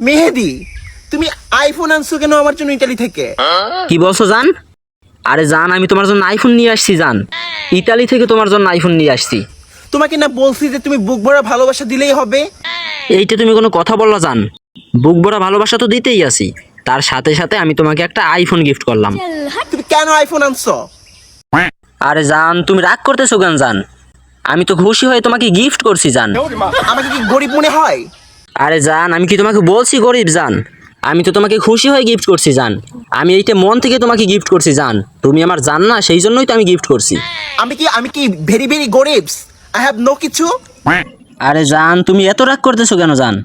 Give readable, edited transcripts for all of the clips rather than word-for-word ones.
মেহেদি, তুমি আইফোন আনছো কেন আমার জন্য ইতালি থেকে? কি বলছো জান? আরে জান, আমি তোমার জন্য আইফোন নিয়ে আসছি জান। ইতালি থেকে তোমার জন্য আইফোন নিয়ে আসছি। তোমাকে না বলছি যে তুমি বুক ভরা ভালোবাসা দিলেই হবে? এইটা তুমি কোনো কথা বললা জান? বুক ভরা ভালোবাসা তো দিতেই আছি, তার সাথে সাথে আমি তোমাকে একটা আইফোন গিফট করলাম। তুমি কেন আইফোন আনছো? আরে জান, তুমি রাগ করতেছো কেন জান? আমি তো খুশি হয়ে তোমাকে গিফট করছি জান। আমাকে কি গরিব মনে হয়? আরে জান, আমি কি তোমাকে বলছি গরিব জান? আমি তো তোমাকে খুশি হয়ে গিফট করছি জান। আমি এইটা মন থেকে তোমাকে গিফট করছি জান। তুমি আমার জান না, সেই জন্যই তো আমি গিফট করছি। আমি কি ভেরি ভেরি গরিব? আই হ্যাভ নো কিছু। আরে জান, তুমি এত রাগ করতেছো কেন জান?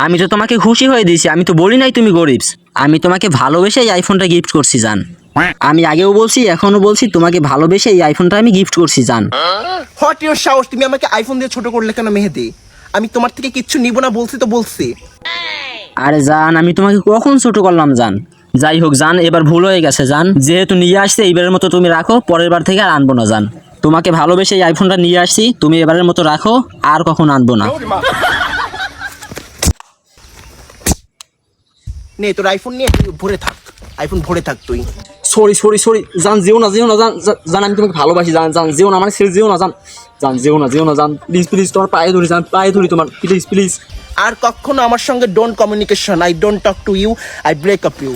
আমি তো তোমাকে খুশি হয়ে দিয়েছি, আমি তো বলি নাই তুমি গরিব। আমি তোমাকে ভালোবেসে এই আইফোনটা গিফট করছি জান। আমি আগেও বলছি, এখনো বলছি, তোমাকে ভালোবেসে এই আইফোনটা আমি গিফট করছি জান। হোয়াট ইউর সাহস? তুমি আমাকে আইফোন দিয়ে ছোট করলে কেন মেহেদি? আমি তোমার থেকে কিচ্ছু নিব না বলছি তো বলছি। আরে জান, আমি তোমাকে কখন ছোট করলাম জান? যাই হোক জান, এবার ভুল হয়ে গেছে জান। যেহেতু নিয়ে আসছে, এইবারের মতো তুমি রাখো, পরের বার থেকে আর আনবো না জান। তোমাকে ভালোবেসে এই আইফোনটা নিয়ে আসছি, তুমি এবারের মতো রাখো, আর কখন আনবো না। নে তোর আইফোন নিয়ে তুই ভরে থাক, আইফোন ভরে থাক তুই। সরি সরি সরি জান, যেও না যেও না জান। জান, আমি তোমাকে ভালোবাসি জান। জান যেও না, মানে ছেড়ে যেও না জান। জান যেও না যেও না জান, প্লিজ প্লিজ, তোমার পায়ে ধরি জান, পায়ে ধরি তোমার, প্লিজ প্লিজ। আর কখনো আমার সঙ্গে don't communication, I don't talk to you, I break up you.